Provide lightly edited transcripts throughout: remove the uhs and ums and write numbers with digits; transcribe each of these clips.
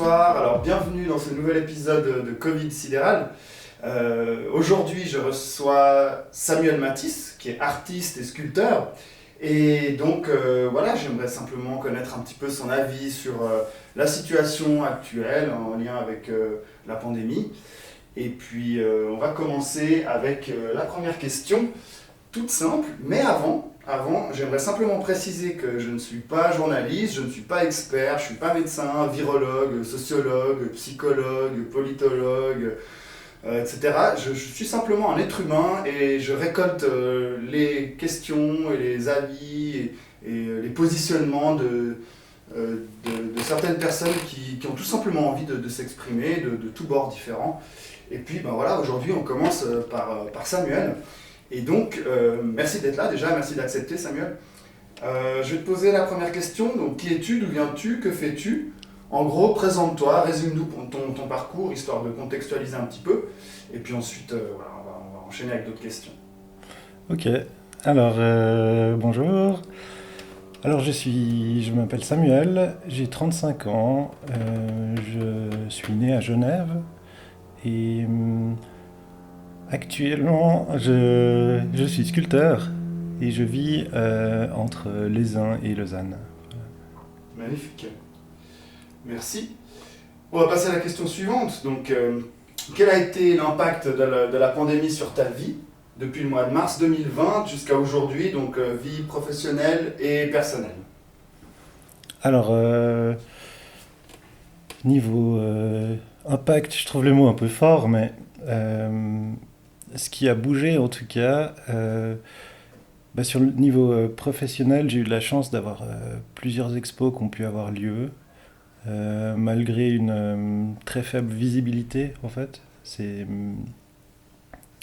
bonsoir. Alors, bienvenue dans ce nouvel épisode de Covid Sidéral. Aujourd'hui, je reçois Samuel Matisse, qui est artiste et sculpteur. Et donc, voilà, j'aimerais simplement connaître un petit peu son avis sur la situation actuelle en lien avec la pandémie. Et puis, on va commencer avec la première question, toute simple. Mais avant, j'aimerais simplement préciser que je ne suis pas journaliste, je ne suis pas expert, je ne suis pas médecin, virologue, sociologue, psychologue, politologue, etc. Je suis simplement un être humain et je récolte les questions et les avis et les positionnements de certaines personnes qui ont tout simplement envie de s'exprimer de tous bords différents. Et puis ben voilà, aujourd'hui on commence par Samuel. Et donc, merci d'être là déjà, merci d'accepter Samuel. Je vais te poser la première question. Donc, qui es-tu, d'où viens-tu, que fais-tu? En gros, présente-toi, résume-nous ton parcours, histoire de contextualiser un petit peu. Et puis ensuite, voilà, on va enchaîner avec d'autres questions. Ok, alors bonjour. Alors je m'appelle Samuel, j'ai 35 ans, je suis né à Genève et actuellement je suis sculpteur et je vis entre Lézin et Lausanne. Magnifique. Merci. On va passer à la question suivante. Donc, quel a été l'impact de la pandémie sur ta vie depuis le mois de mars 2020 jusqu'à aujourd'hui, donc vie professionnelle et personnelle? Alors niveau impact, je trouve le mot un peu fort, mais ce qui a bougé en tout cas, sur le niveau professionnel, j'ai eu la chance d'avoir plusieurs expos qui ont pu avoir lieu, malgré une très faible visibilité en fait. C'est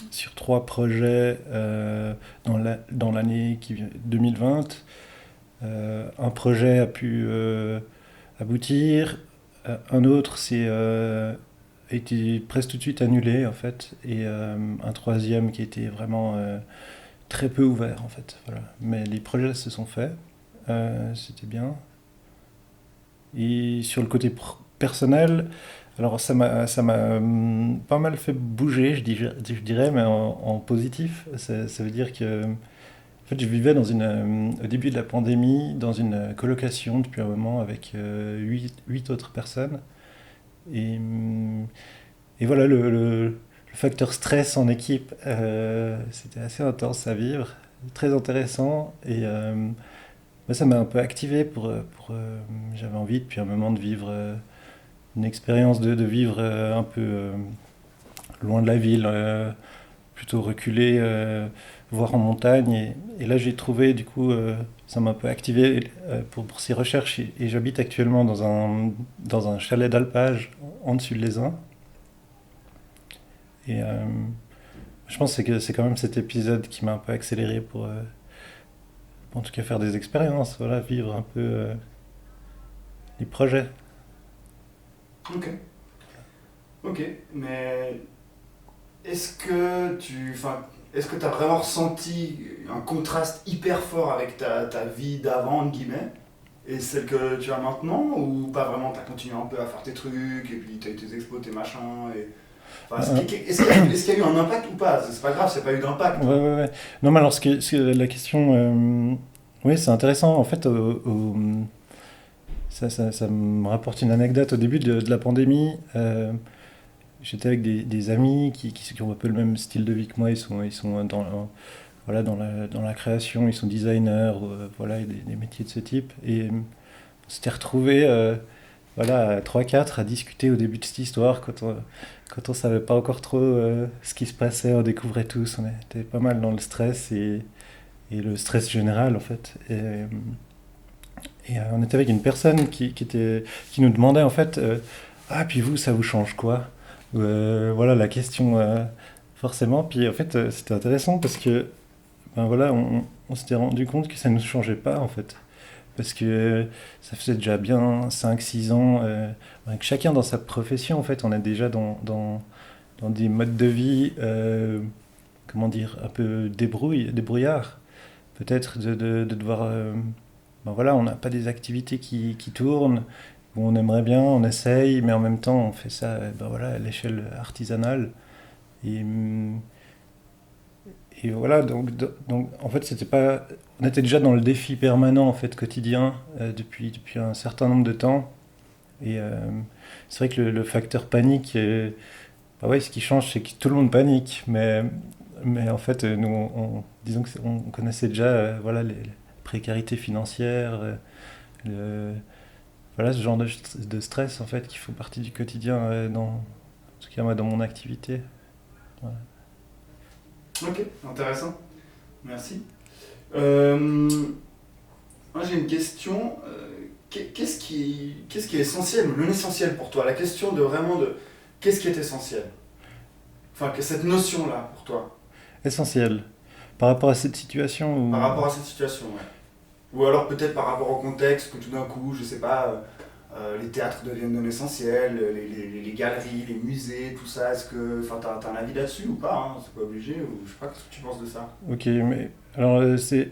sur 3 projets dans l'année 2020. Un projet a pu aboutir, un autre a été presque tout de suite annulé en fait, et un troisième qui était vraiment très peu ouvert en fait. Voilà. Mais les projets se sont faits, c'était bien. Et sur le côté personnel, alors ça m'a pas mal fait bouger, je dirais, mais en positif. Ça veut dire que en fait, je vivais au début de la pandémie dans une colocation depuis un moment avec 8 autres personnes. Et, et voilà, le facteur stress en équipe, c'était assez intense à vivre, très intéressant. Et moi, ça m'a un peu activé j'avais envie depuis un moment de vivre une expérience de vivre un peu loin de la ville, plutôt reculé, voire en montagne. Et là, j'ai trouvé, du coup, ça m'a un peu activé pour ces recherches. Et j'habite actuellement dans un chalet d'alpage en dessus de l'Aisin. Et je pense que c'est quand même cet épisode qui m'a un peu accéléré pour en tout cas faire des expériences, voilà, vivre un peu les projets. Ok. Ok, mais est-ce que tu as vraiment ressenti un contraste hyper fort avec ta vie d'avant, entre guillemets, et celle que tu as maintenant, ou pas vraiment, tu as continué un peu à faire tes trucs, et puis tu as eu tes expos, tes machins, et... Enfin, est-ce qu'il y a eu un impact ou pas? C'est pas grave, c'est pas eu d'impact. Ouais, ouais, ouais. Non, mais alors, la question, oui, c'est intéressant. En fait, ça me rapporte une anecdote. Au début de la pandémie, j'étais avec des amis qui ont un peu le même style de vie que moi. Ils sont voilà, dans la création, ils sont designers, voilà, et des métiers de ce type. Et on s'était retrouvés voilà, à 3-4 à discuter au début de cette histoire quand on savait pas encore trop ce qui se passait. On découvrait tous, on était pas mal dans le stress et le stress général en fait. Et on était avec une personne qui nous demandait en fait ah, puis vous, ça vous change quoi? Voilà la question, forcément. Puis en fait, c'était intéressant parce que ben voilà, on s'était rendu compte que ça ne nous changeait pas en fait. Parce que ça faisait déjà bien 5-6 ans ben, que chacun dans sa profession, en fait, on est déjà dans des modes de vie, comment dire, un peu débrouillard. Peut-être de devoir ben voilà, on n'a pas des activités qui tournent, bon, on aimerait bien, on essaye, mais en même temps, on fait ça ben voilà, à l'échelle artisanale. Et, et voilà, donc en fait, c'était pas, on était déjà dans le défi permanent en fait, quotidien depuis un certain nombre de temps. Et c'est vrai que le facteur panique, bah ouais, ce qui change, c'est que tout le monde panique. Mais en fait, nous, disons qu'on connaissait déjà voilà, les précarités financières, le- voilà, ce genre de stress en fait, qui font partie du quotidien, en tout cas moi, dans mon activité. Voilà. Ok, intéressant. Merci. Euh, Moi j'ai une question. Qu'est-ce qui est essentiel ou non essentiel pour toi? La question de vraiment de qu'est-ce qui est essentiel? Enfin, que cette notion-là pour toi, Essentiel. Par rapport à cette situation par où... rapport à cette situation, ouais. Ou alors peut-être par rapport au contexte, que tout d'un coup, je sais pas, les théâtres deviennent non essentiels, les galeries, les musées, tout ça. Est-ce que, enfin, t'as un avis là-dessus ou pas, hein? C'est pas obligé, ou je sais pas, qu'est-ce que tu penses de ça? Ok, mais alors c'est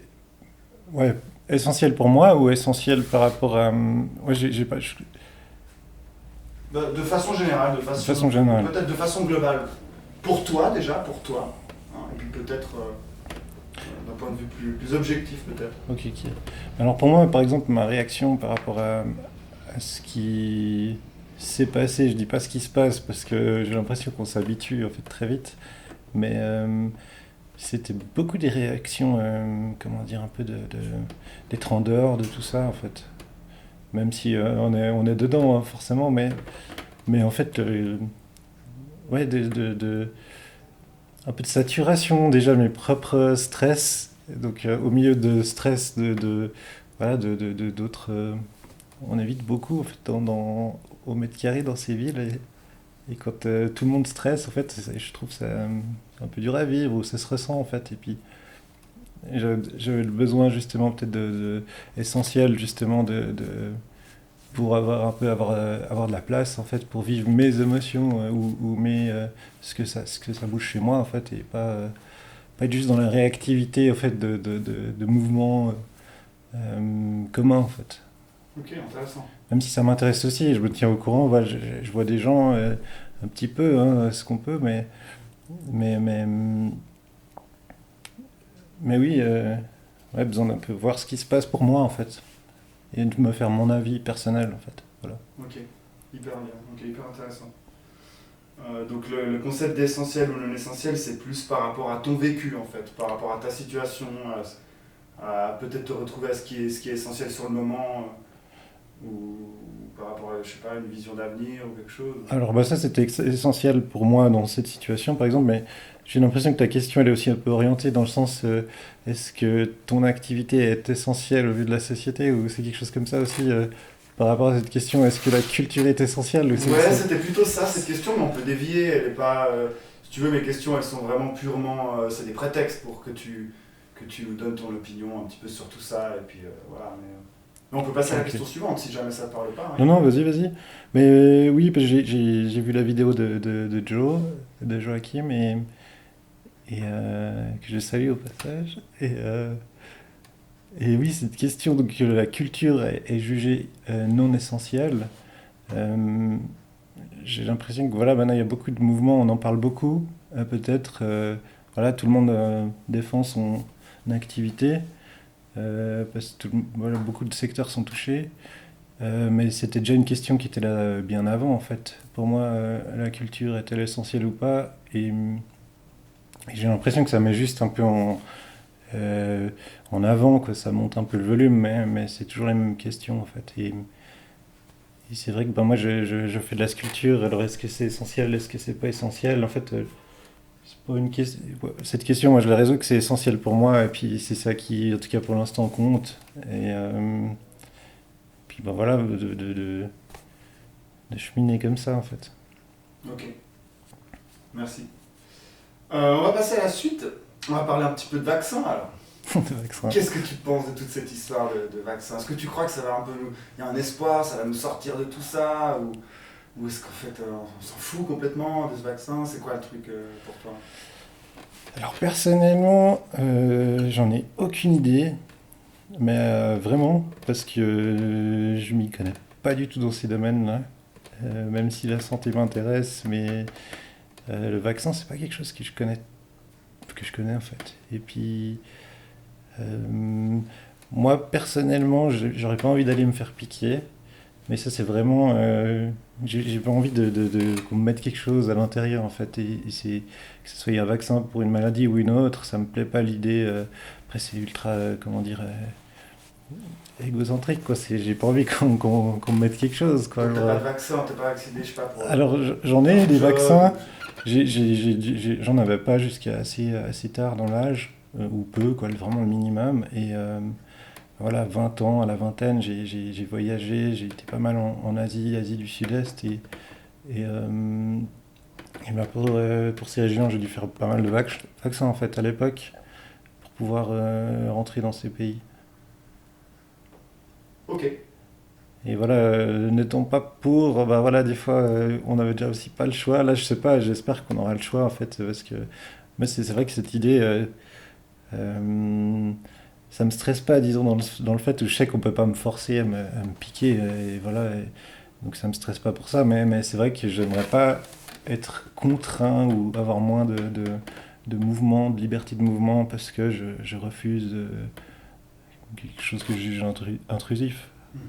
ouais, essentiel pour moi ou essentiel par rapport à... Ouais, j'ai pas... De façon générale, De façon générale. peut-être de façon globale. Pour toi déjà, pour toi, hein, et puis peut-être d'un point de vue plus objectif peut-être. Ok, ok. Alors pour moi, par exemple, ma réaction par rapport à ce qui s'est passé, je dis pas ce qui se passe parce que j'ai l'impression qu'on s'habitue en fait très vite, mais c'était beaucoup des réactions, comment dire, un peu d'être en dehors de tout ça en fait. Même si on est dedans hein, forcément, mais en fait, ouais, un peu de saturation déjà, mes propres stress. Donc au milieu de stress voilà, d'autres, on évite beaucoup en fait au mètre carré dans ces villes. Et quand tout le monde stresse, en fait, je trouve ça un peu dur à vivre, ou ça se ressent en fait. Et puis j'avais le besoin justement peut-être essentiel justement pour avoir de la place en fait pour vivre mes émotions ou ce que ça bouge chez moi en fait et pas être juste dans la réactivité en fait de mouvements communs en fait. Ok, intéressant. Même si ça m'intéresse aussi, je me tiens au courant, voilà, je vois des gens un petit peu hein, ce qu'on peut, mais, mais, mais oui, ouais, besoin d'un peu voir ce qui se passe pour moi en fait et de me faire mon avis personnel en fait. Voilà. Ok, hyper bien, ok, hyper intéressant. Donc le concept d'essentiel ou non essentiel, c'est plus par rapport à ton vécu en fait, par rapport à ta situation, à peut-être te retrouver à ce qui est essentiel sur le moment, ou par rapport à, je sais pas, une vision d'avenir ou quelque chose. Alors bah ça c'était essentiel pour moi dans cette situation par exemple, mais j'ai l'impression que ta question elle est aussi un peu orientée dans le sens est-ce que ton activité est essentielle au vu de la société ou c'est quelque chose comme ça aussi par rapport à cette question est-ce que la culture est essentielle ou Ouais, c'était plutôt ça, cette question, mais on peut dévier, elle est pas... si tu veux, mes questions, elles sont vraiment purement... c'est des prétextes pour que tu nous donnes ton opinion un petit peu sur tout ça, et puis voilà, mais on peut passer à la Ok. question suivante, si jamais ça ne parle pas, Non hein. non vas-y vas-y. Mais oui parce que j'ai vu la vidéo de Joe de Joachim et que je salue au passage et oui cette question donc que la culture est jugée non essentielle. Euh, j'ai l'impression que voilà, maintenant il y a beaucoup de mouvements, on en parle beaucoup, peut-être. Voilà, tout le monde défend son activité, parce que voilà, beaucoup de secteurs sont touchés. Mais c'était déjà une question qui était là bien avant, en fait. Pour moi, la culture est-elle essentielle ou pas et j'ai l'impression que ça met juste un peu en avant, que ça monte un peu le volume, mais c'est toujours les mêmes questions, en fait. Et c'est vrai que ben, moi, je fais de la sculpture, alors est-ce que c'est essentiel, est-ce que c'est pas essentiel? En fait, c'est pas une question. Cette question, moi, je la résous que c'est essentiel pour moi, et puis c'est ça qui, en tout cas pour l'instant, compte. Et puis ben voilà, de cheminer comme ça, en fait. Ok, merci. On va passer à la suite, on va parler un petit peu de vaccins, alors. De vaccin. Qu'est-ce que tu penses de toute cette histoire de vaccins? Est-ce que tu crois que ça va un peu nous... Il y a un espoir, ça va nous sortir de tout ça, ou est-ce qu'en fait on s'en fout complètement de ce vaccin? C'est quoi le truc pour toi? Alors personnellement, j'en ai aucune idée, mais vraiment, parce que je m'y connais pas du tout dans ces domaines-là, même si la santé m'intéresse, mais le vaccin, c'est pas quelque chose que je connais en fait. Et puis, euh, moi, personnellement, j'aurais pas envie d'aller me faire piquer. Mais ça, c'est vraiment. J'ai pas envie qu'on me mette quelque chose à l'intérieur, en fait. Que ce soit un vaccin pour une maladie ou une autre, ça me plaît pas l'idée. Après, c'est ultra, comment dire, égocentrique, quoi. J'ai pas envie qu'on me mette quelque chose, quoi. Donc t'as pas de vaccin, t'es pas vacciné, je sais pas, Alors, j'en ai des vaccins. J'en avais pas jusqu'à assez tard dans l'âge, ou peu, quoi, vraiment le minimum. Et. Voilà, 20 ans, à la vingtaine, j'ai voyagé, j'ai été pas mal en Asie, Asie du Sud-Est, et, euh, et ben pour ces régions, j'ai dû faire pas mal de vaccins en fait à l'époque pour pouvoir rentrer dans ces pays. Ok. Et voilà, n'étant pas pour, bah voilà, des fois, on avait déjà aussi pas le choix. Là, je sais pas, j'espère qu'on aura le choix en fait, parce que mais c'est vrai que cette idée, euh, ça me stresse pas, disons, dans le fait où je sais qu'on peut pas me forcer à me piquer, et voilà. Donc ça me stresse pas pour ça, mais c'est vrai que j'aimerais pas être contraint ou avoir moins de mouvement, de liberté de mouvement parce que je refuse quelque chose que je juge intrusif. Mhm.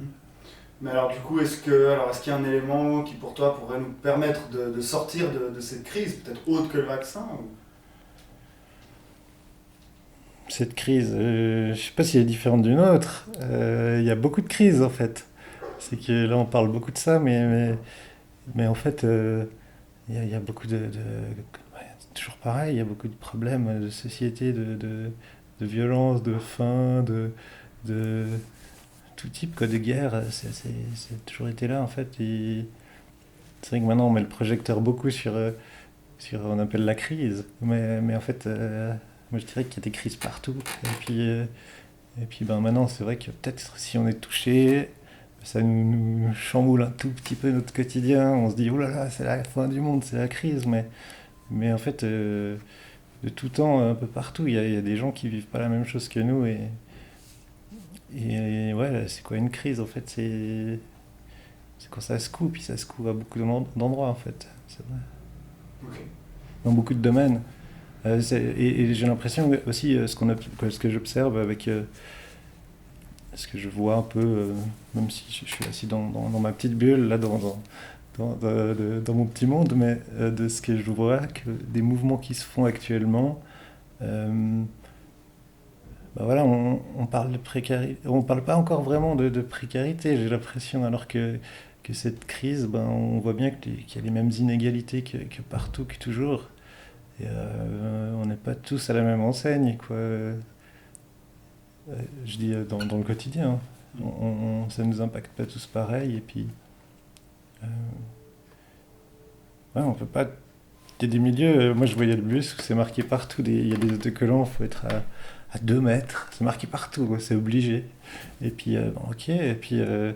Mais alors du coup, est-ce qu'il y a un élément qui pour toi pourrait nous permettre de sortir de cette crise, peut-être autre que le vaccin Cette crise, je sais pas si elle est différente d'une autre. Il y a beaucoup de crises en fait. C'est que là on parle beaucoup de ça, mais en fait il y a beaucoup ouais, c'est toujours pareil, il y a beaucoup de problèmes de société, de violence, de faim, de tout type quoi, de guerre. C'est toujours été là en fait. Et c'est vrai que maintenant on met le projecteur beaucoup sur on appelle la crise, mais en fait moi je dirais qu'il y a des crises partout. Et puis ben maintenant c'est vrai que peut-être si on est touché, ça nous chamboule un tout petit peu notre quotidien. On se dit oh là là c'est la fin du monde, c'est la crise, mais en fait de tout temps un peu partout il y a des gens qui vivent pas la même chose que nous et ouais c'est quoi une crise en fait c'est quand ça secoue puis ça secoue à beaucoup d'endroits en fait c'est vrai Ok. dans beaucoup de domaines. Et j'ai l'impression aussi, ce que j'observe avec ce que je vois un peu, même si je suis assis dans ma petite bulle, là, dans mon petit monde, mais de ce que je vois, que des mouvements qui se font actuellement, euh, bah voilà, on parle de précarité, on parle pas encore vraiment de précarité, j'ai l'impression, alors que cette crise, ben, on voit bien qu'il y a les mêmes inégalités que partout, que toujours. Et on n'est pas tous à la même enseigne, quoi. Je dis dans le quotidien. Ça nous impacte pas tous pareil. Et puis, euh, ouais, on peut pas. Il y a des milieux, moi je voyais le bus où c'est marqué partout, il y a des autocollants, il faut être à 2 mètres. C'est marqué partout, quoi, c'est obligé. Et puis, bon, ok. Puis en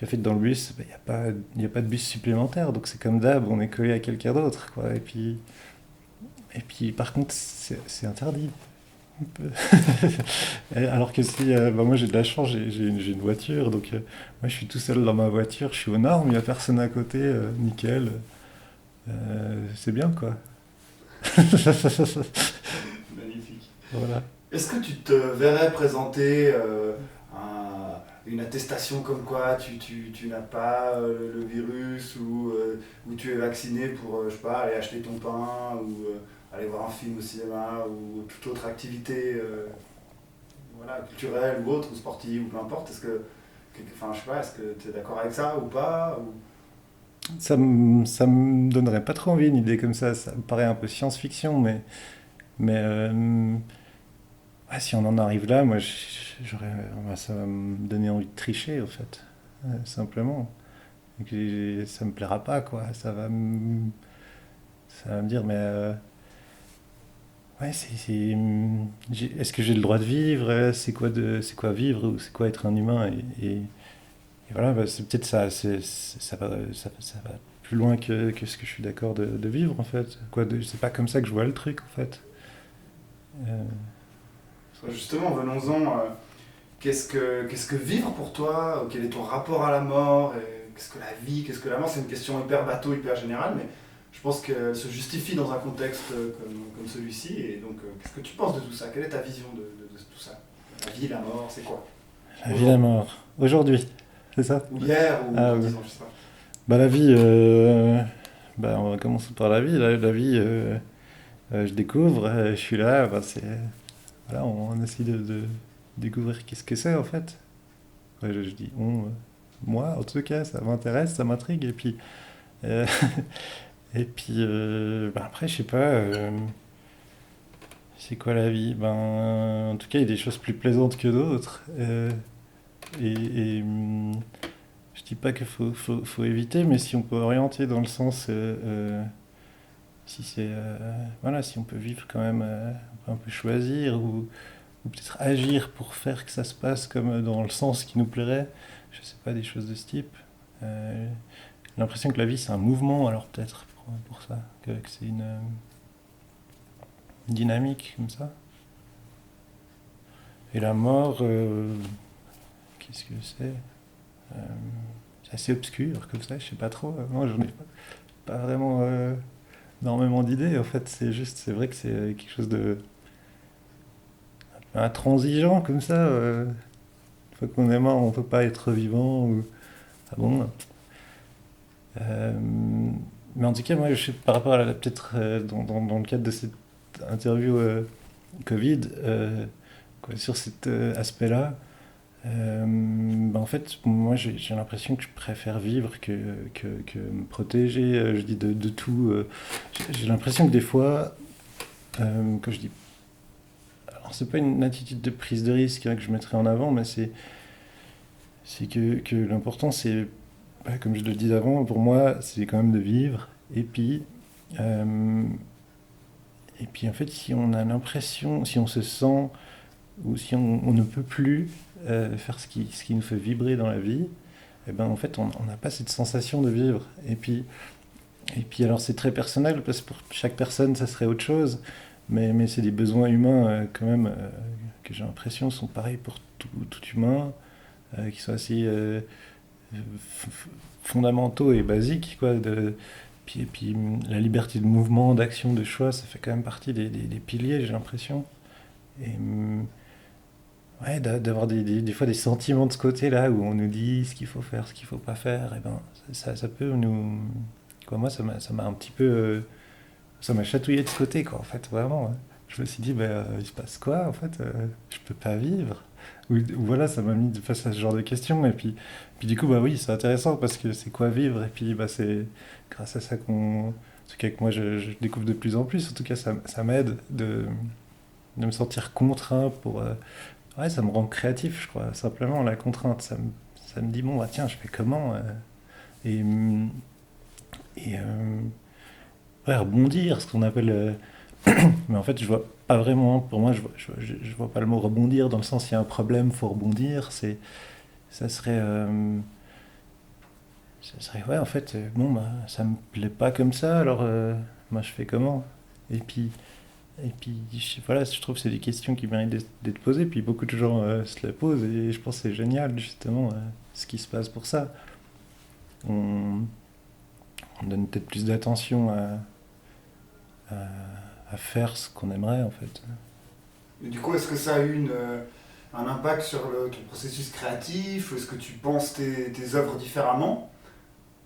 fait, dans le bus, il y a pas de bus supplémentaire. Donc c'est comme d'hab, on est collé à quelqu'un d'autre, quoi. Et puis par contre, c'est interdit. Alors que si, bah moi j'ai de la chance, j'ai une voiture, donc moi je suis tout seul dans ma voiture, je suis aux normes, il n'y a personne à côté, nickel, c'est bien quoi. Magnifique. Voilà. Est-ce que tu te verrais présenter une attestation comme quoi tu n'as pas le virus ou tu es vacciné pour, je sais pas, aller acheter ton pain ou aller voir un film au cinéma ou toute autre activité voilà, culturelle ou autre ou sportive ou peu importe. Enfin, je sais pas, est-ce que tu es d'accord avec ça ou pas Ça me donnerait pas trop envie une idée comme ça me paraît un peu science-fiction, mais si on en arrive là, moi ça va me donner envie de tricher en fait, simplement. Et que ça me plaira pas quoi, ça va me dire mais ouais, est-ce que j'ai le droit de vivre? C'est quoi vivre? Ou c'est quoi être un humain? Et voilà, bah, c'est peut-être ça. Ça va plus loin que ce que je suis d'accord de vivre, en fait. C'est pas comme ça que je vois le truc, en fait. Euh, Justement, venons-en. Qu'est-ce que vivre pour toi? Quel est ton rapport à la mort? Et qu'est-ce que la vie? Qu'est-ce que la mort? C'est une question hyper bateau, hyper générale, mais je pense qu'elle se justifie dans un contexte comme celui-ci. Et donc, qu'est-ce que tu penses de tout ça? Quelle est ta vision de tout ça? La vie, la mort, c'est quoi? La vie, la mort. Aujourd'hui, c'est ça? Ou hier, ou Ah dans oui. 10 ans, je sais pas. Bah la vie, on va commencer par la vie. La vie, je découvre, je suis là, bah, voilà, on essaie de découvrir qu'est-ce que c'est en fait. Ouais, je dis moi en tout cas, ça m'intéresse, ça m'intrigue, euh, et puis bah, après, je sais pas, c'est quoi la vie? Ben, en tout cas, il y a des choses plus plaisantes que d'autres. Et je dis pas qu'il faut éviter, mais si on peut orienter dans le sens, si c'est, voilà, si on peut vivre quand même, on peut choisir ou peut-être agir pour faire que ça se passe comme dans le sens qui nous plairait, je sais pas, des choses de ce type. J'ai l'impression que la vie c'est un mouvement, alors peut-être pour ça, que c'est une dynamique comme ça. Et la mort, qu'est-ce que c'est? Euh, c'est assez obscur comme ça, je sais pas trop. Moi, j'en ai pas vraiment énormément d'idées. En fait, c'est vrai que c'est quelque chose de intransigeant comme ça. Une fois qu'on est mort, on peut pas être vivant. Ah bon? Euh, mais en tout cas, moi, je sais, par rapport à peut-être dans le cadre de cette interview Covid, quoi, sur cet aspect-là. Bah, en fait, moi j'ai l'impression que je préfère vivre que me protéger. Je dis de tout. J'ai l'impression que des fois, quand je dis. Alors, c'est pas une attitude de prise de risque hein, que je mettrais en avant, mais c'est que l'important, c'est, bah, comme je le disais avant, pour moi, c'est quand même de vivre. Euh, et puis en fait, si on a l'impression, si on se sent, ou si on ne peut plus faire ce qui nous fait vibrer dans la vie, eh ben en fait on n'a pas cette sensation de vivre. Et puis alors c'est très personnel parce que pour chaque personne ça serait autre chose, mais c'est des besoins humains quand même que j'ai l'impression sont pareils pour tout humain, qui sont assez fondamentaux et basiques quoi. Et puis la liberté de mouvement, d'action, de choix, ça fait quand même partie des piliers j'ai l'impression. Et ouais, d'avoir des fois des sentiments de ce côté-là où on nous dit ce qu'il faut faire, ce qu'il faut pas faire, et ben ça peut nous. Quoi, moi, ça m'a un petit peu. Ça m'a chatouillé de ce côté, quoi, en fait, vraiment. Hein. Je me suis dit, il se passe quoi, en fait je peux pas vivre. Ou voilà, ça m'a mis face à ce genre de questions. Et puis du coup, bah oui, c'est intéressant parce que c'est quoi vivre. Et puis, bah, c'est grâce à ça qu'on. En tout cas, que moi, je découvre de plus en plus. En tout cas, ça m'aide de me sentir contraint pour. Ouais, ça me rend créatif, je crois. Simplement, la contrainte, ça me dit, bon, bah, tiens, je fais comment et, hum, et ouais, rebondir, ce qu'on appelle. Mais en fait, je vois pas vraiment. Pour moi, je vois pas le mot rebondir dans le sens, il y a un problème, faut rebondir. Ça serait. Ça serait, ouais, en fait, bon, bah, ça me plaît pas comme ça, alors moi, je fais comment? Et puis. Et puis, voilà, je trouve que c'est des questions qui méritent d'être posées. Puis beaucoup de gens se les posent et je pense que c'est génial, justement, ce qui se passe pour ça. On, on donne peut-être plus d'attention à, à faire ce qu'on aimerait, en fait. Et du coup, est-ce que ça a eu un impact sur ton processus créatif? Est-ce que tu penses tes œuvres différemment?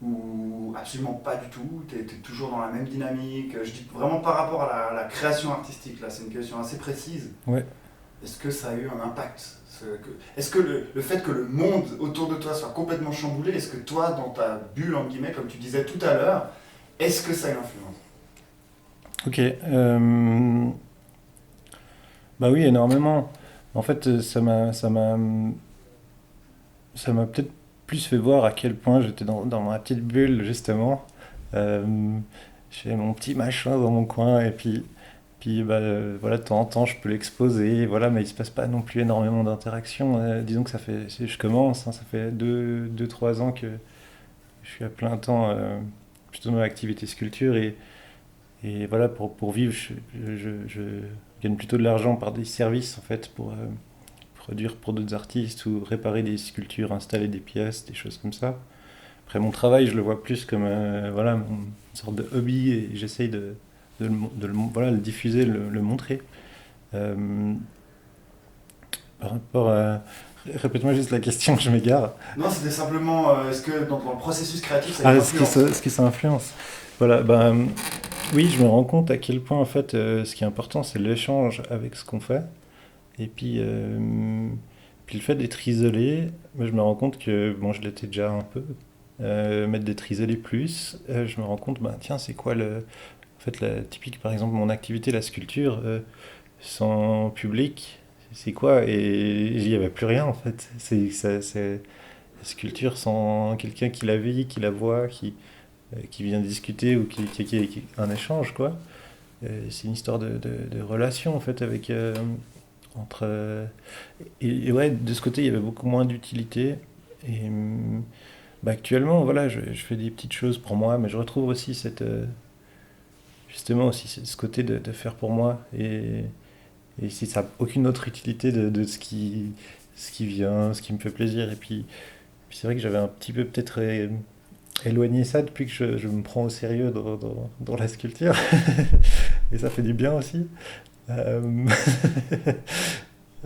Ou absolument pas du tout? Tu es toujours dans la même dynamique? Je dis vraiment par rapport à la création artistique, là, c'est une question assez précise. Ouais. Est-ce que ça a eu un impact? Est-ce que le fait que le monde autour de toi soit complètement chamboulé, est-ce que toi, dans ta bulle, entre guillemets, comme tu disais tout à l'heure, est-ce que ça a une influence? Ok. Bah oui, énormément. En fait, ça m'a peut-être plus fait voir à quel point j'étais dans ma petite bulle, justement. Euh, je fais mon petit machin dans mon coin, et puis bah, voilà, de temps en temps, je peux l'exposer, voilà, mais il se passe pas non plus énormément d'interactions. Disons que je commence, hein, ça fait 3 ans que je suis à plein temps, plutôt dans l'activité sculpture, et voilà, pour vivre, je gagne plutôt de l'argent par des services, en fait, pour produire pour d'autres artistes ou réparer des sculptures, installer des pièces, des choses comme ça. Après, mon travail, je le vois plus comme voilà, une sorte de hobby et j'essaye voilà, le diffuser, le montrer. Euh, Par rapport à... Répète-moi juste la question, je m'égare. Non, c'était simplement, est-ce que dans le processus créatif, ça a une Ah, influence? ce qui ça influence. Voilà, oui, je me rends compte à quel point, en fait, ce qui est important, c'est l'échange avec ce qu'on fait. Et puis le fait d'être isolé, moi, je me rends compte que, bon, je l'étais déjà un peu, mais d'être isolé plus, je me rends compte, ben, tiens, c'est quoi en fait, la typique, par exemple, mon activité, la sculpture, sans public, c'est quoi? Et il n'y avait plus rien, en fait. C'est la sculpture sans quelqu'un qui la vit, qui la voit, qui vient discuter ou un échange, quoi. C'est une histoire de relation, en fait, avec, entre... et ouais, de ce côté, il y avait beaucoup moins d'utilité. Et actuellement, voilà, je fais des petites choses pour moi, mais je retrouve aussi justement aussi ce côté de faire pour moi. Et si ça n'a aucune autre utilité de ce qui vient, ce qui me fait plaisir. Puis c'est vrai que j'avais un petit peu peut-être éloigné ça depuis que je me prends au sérieux dans la sculpture. Et ça fait du bien aussi. Euh,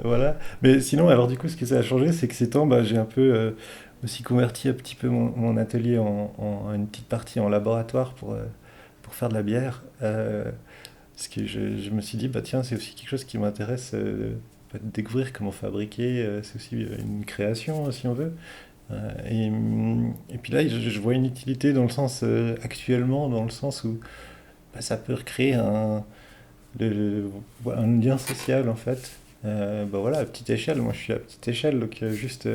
voilà. Mais sinon, alors du coup, ce que ça a changé, c'est que ces temps, j'ai un peu aussi converti un petit peu mon atelier en une petite partie en laboratoire pour faire de la bière. Parce que je me suis dit, bah tiens, c'est aussi quelque chose qui m'intéresse, de découvrir comment fabriquer. C'est aussi une création, si on veut. Et puis là, je vois une utilité dans le sens, actuellement, dans le sens où ça peut recréer un lien social, en fait. Voilà, à petite échelle. Moi, je suis à petite échelle, donc juste,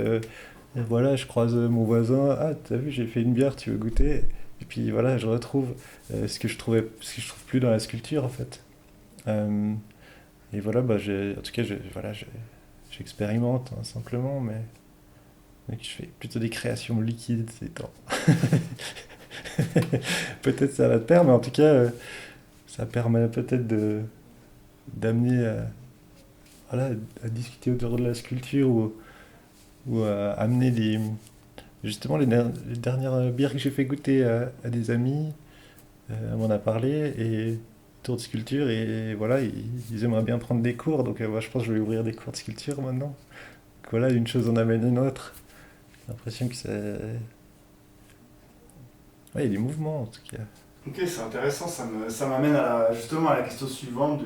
voilà, je croise mon voisin. Ah, t'as vu, j'ai fait une bière, tu veux goûter? Et puis voilà, je retrouve ce que je trouve plus dans la sculpture, en fait. Euh, et voilà, en tout cas, voilà, j'expérimente, hein, simplement, mais je fais plutôt des créations liquides ces temps. Peut-être ça va te perdre, mais en tout cas, ça permet peut-être d'amener voilà, à discuter autour de la sculpture ou à amener justement les dernières bières que j'ai fait goûter à des amis. On m'en a parlé et tour de sculpture et voilà, ils aimeraient bien prendre des cours, donc je pense que je vais ouvrir des cours de sculpture maintenant. Donc voilà, une chose en amène une autre. J'ai l'impression que ouais, il y a des mouvements en tout cas. Ok, c'est intéressant, ça m'amène justement à la question suivante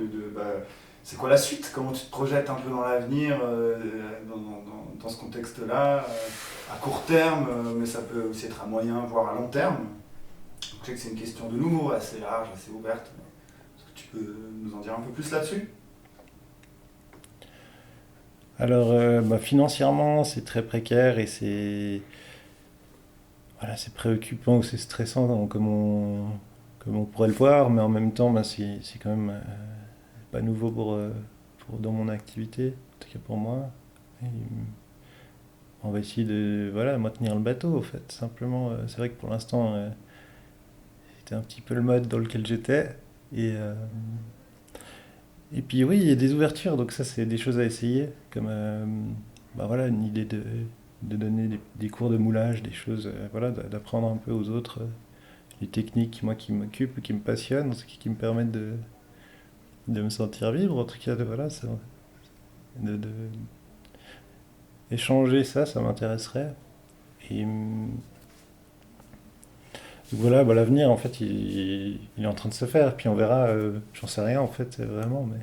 c'est quoi la suite? Comment tu te projettes un peu dans l'avenir, dans ce contexte-là, à court terme, mais ça peut aussi être à moyen, voire à long terme. Je sais que c'est une question de nouveau assez large, assez ouverte. Est-ce que tu peux nous en dire un peu plus là-dessus? Alors financièrement, c'est très précaire et c'est préoccupant ou c'est stressant, hein, comme on pourrait le voir, mais en même temps, c'est quand même pas nouveau dans mon activité, en tout cas pour moi. Et, on va essayer de voilà, maintenir le bateau, en fait. Simplement, c'est vrai que pour l'instant, c'était un petit peu le mode dans lequel j'étais. Et, euh, et puis oui, il y a des ouvertures, donc ça, c'est des choses à essayer, comme voilà, une idée de donner des cours de moulage, des choses, voilà, d'apprendre un peu aux autres les techniques, moi, qui m'occupent, qui me passionnent, qui me permettent de me sentir vivre, en tout cas, voilà, de échanger ça, ça m'intéresserait. Et donc voilà, l'avenir, en fait, il est en train de se faire, puis on verra, j'en sais rien, en fait, vraiment, mais...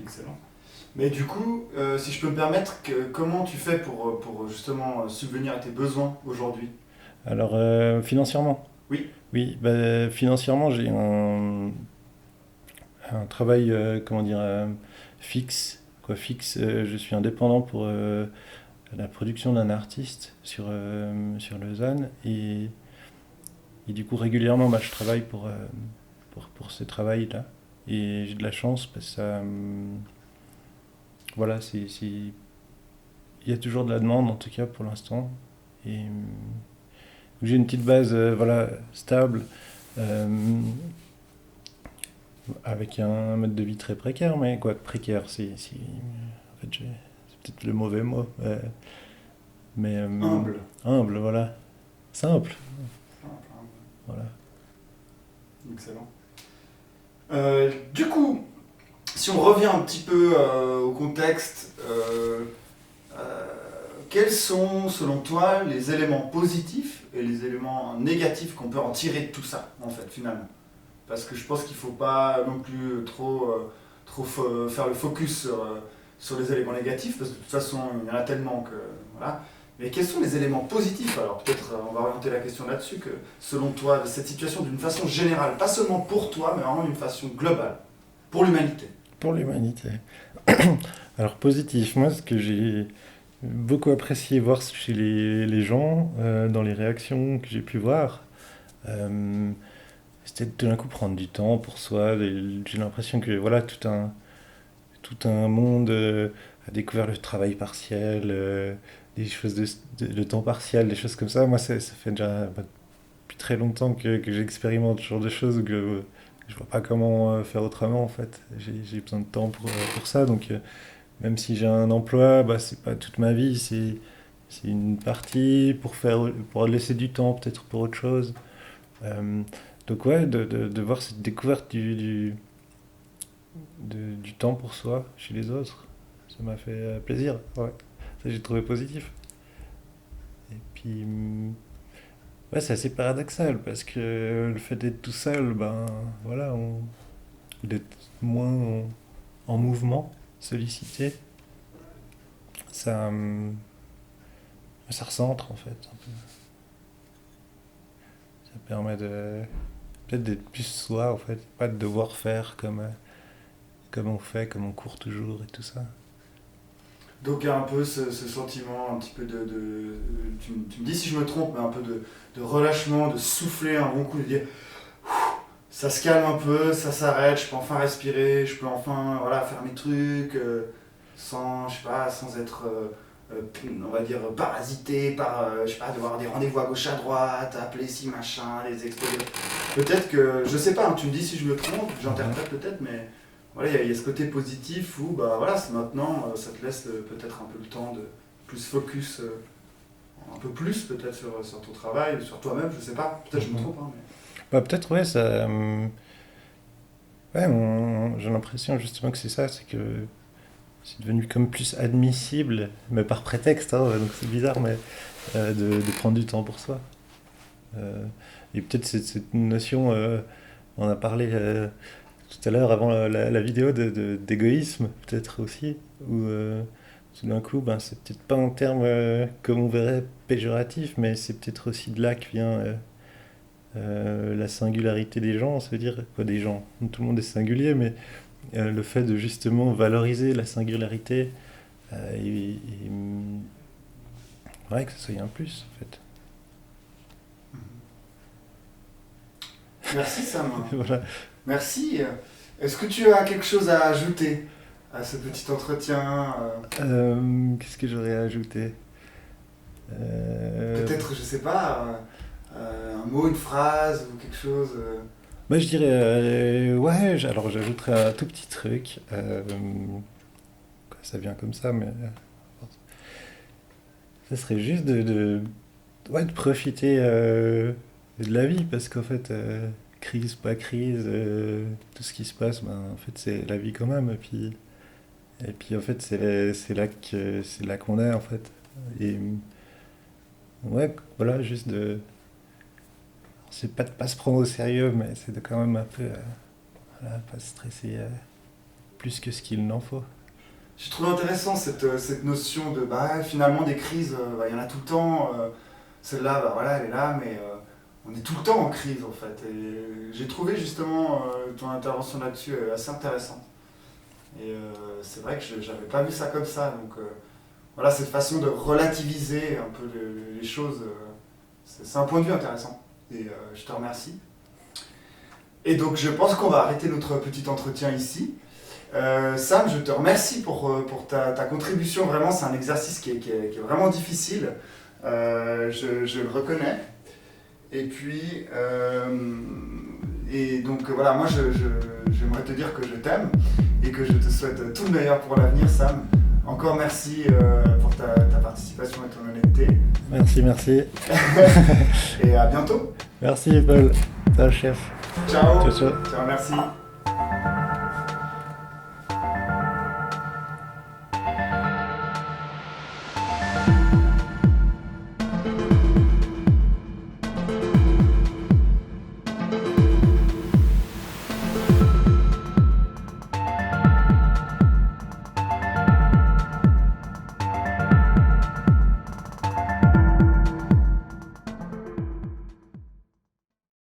Excellent. Mais du coup, si je peux me permettre, comment tu fais pour justement subvenir à tes besoins aujourd'hui? Alors, financièrement, Oui. oui, financièrement, j'ai un travail, comment dire, fixe, quoi, fixe. Je suis indépendant pour la production d'un artiste sur Lausanne, et du coup, régulièrement, je travaille pour ce travail-là. Et j'ai de la chance parce que ça, voilà, il y a toujours de la demande, en tout cas pour l'instant. Et j'ai une petite base, voilà, stable. avec un mode de vie très précaire, mais quoi, précaire, en fait, c'est peut-être le mauvais mot, mais Humble. humble, voilà, simple, Simple, humble. voilà. Excellent. Du coup, si on revient un petit peu au contexte, euh, quels sont, selon toi, les éléments positifs et les éléments négatifs qu'on peut en tirer de tout ça, en fait, finalement? Parce que je pense qu'il ne faut pas non plus trop faire le focus sur les éléments négatifs, parce que de toute façon, il y en a tellement que... Voilà. Mais quels sont les éléments positifs? Alors peut-être on va orienter la question là-dessus, que selon toi, de cette situation d'une façon générale, pas seulement pour toi, mais vraiment d'une façon globale, pour l'humanité. Pour l'humanité. Alors positif, moi ce que j'ai beaucoup apprécié voir chez les gens, dans les réactions que j'ai pu voir, euh, c'était de tout d'un coup prendre du temps pour soi. J'ai l'impression que voilà, tout un monde a découvert le travail partiel, des choses de temps partiel, des choses comme ça. Moi ça fait déjà depuis très longtemps que j'expérimente ce genre de choses que je vois pas comment faire autrement en fait. J'ai besoin de temps pour ça, donc même si j'ai un emploi, bah, c'est pas toute ma vie, c'est une partie pour laisser du temps peut-être pour autre chose. Euh, donc ouais, de voir cette découverte du temps pour soi chez les autres, ça m'a fait plaisir. Ouais, ça j'ai trouvé positif. Et puis ouais, c'est assez paradoxal parce que le fait d'être tout seul, ben voilà, d'être moins en mouvement, sollicité, ça, ça recentre en fait un peu. Ça permet de peut-être d'être plus soi en fait, pas de devoir faire comme on fait, comme on court toujours et tout ça. Donc il y a un peu ce sentiment, un petit peu tu me dis si je me trompe, mais un peu de relâchement, de souffler un bon coup, de dire ça se calme un peu, ça s'arrête, je peux enfin respirer, je peux enfin voilà, faire mes trucs sans, je sais pas, sans être, on va dire, parasité par, je sais pas, devoir des rendez-vous à gauche à droite, appeler si machin, les exposer. Peut-être que, je sais pas, hein, tu me dis si je me trompe, Mhm. j'interprète peut-être, mais voilà, il y a ce côté positif où bah voilà, c'est maintenant, ça te laisse peut-être un peu le temps de plus focus, un peu plus peut-être sur ton travail, sur toi-même, je sais pas, peut-être je me Mhm. trompe, hein, Bah, peut-être ouais, ça, ouais, j'ai l'impression justement que c'est ça, c'est que c'est devenu comme plus admissible, mais par prétexte, hein, donc c'est bizarre, mais de prendre du temps pour soi. Euh, et peut-être cette notion, on a parlé tout à l'heure avant la vidéo d'égoïsme, peut-être aussi, où tout d'un coup, ben, c'est peut-être pas un terme comme on verrait péjoratif, mais c'est peut-être aussi de là que vient la singularité des gens, ça veut dire quoi des gens, tout le monde est singulier, mais le fait de justement valoriser la singularité ouais, que ça soit un plus en fait. Merci Sam. Voilà. Merci. Est-ce que tu as quelque chose à ajouter à ce petit entretien Qu'est-ce que j'aurais à ajouter? peut-être, je sais pas, un mot, une phrase ou quelque chose Moi, je dirais, ouais, alors j'ajouterais un tout petit truc. Ça vient comme ça, mais ça serait juste ouais, de profiter de la vie, parce qu'en fait, crise, pas crise, tout ce qui se passe, ben, en fait, c'est la vie quand même. Et puis en fait, c'est là qu'on est, en fait. Et ouais, voilà, juste c'est pas de pas se prendre au sérieux, mais c'est de quand même un peu, voilà, pas stresser plus que ce qu'il n'en faut. J'ai trouvé intéressant cette notion de bah, finalement des crises, bah, il y en a tout le temps. Celle-là, bah, voilà, elle est là, mais on est tout le temps en crise en fait. Et j'ai trouvé justement ton intervention là-dessus assez intéressante. Et c'est vrai que je n'avais pas vu ça comme ça. Donc voilà, cette façon de relativiser un peu les choses, c'est un point de vue intéressant. Et je te remercie. Et donc je pense qu'on va arrêter notre petit entretien ici. Sam, je te remercie pour ta contribution. Vraiment, c'est un exercice qui est vraiment difficile. Je le reconnais. Et puis, Et donc voilà, moi j'aimerais te dire que je t'aime et que je te souhaite tout le meilleur pour l'avenir, Sam. Encore merci pour ta participation et ton honnêteté. Merci. Et à bientôt. Merci, Paul. Ciao, chef. Ciao. Ciao. Ciao, merci.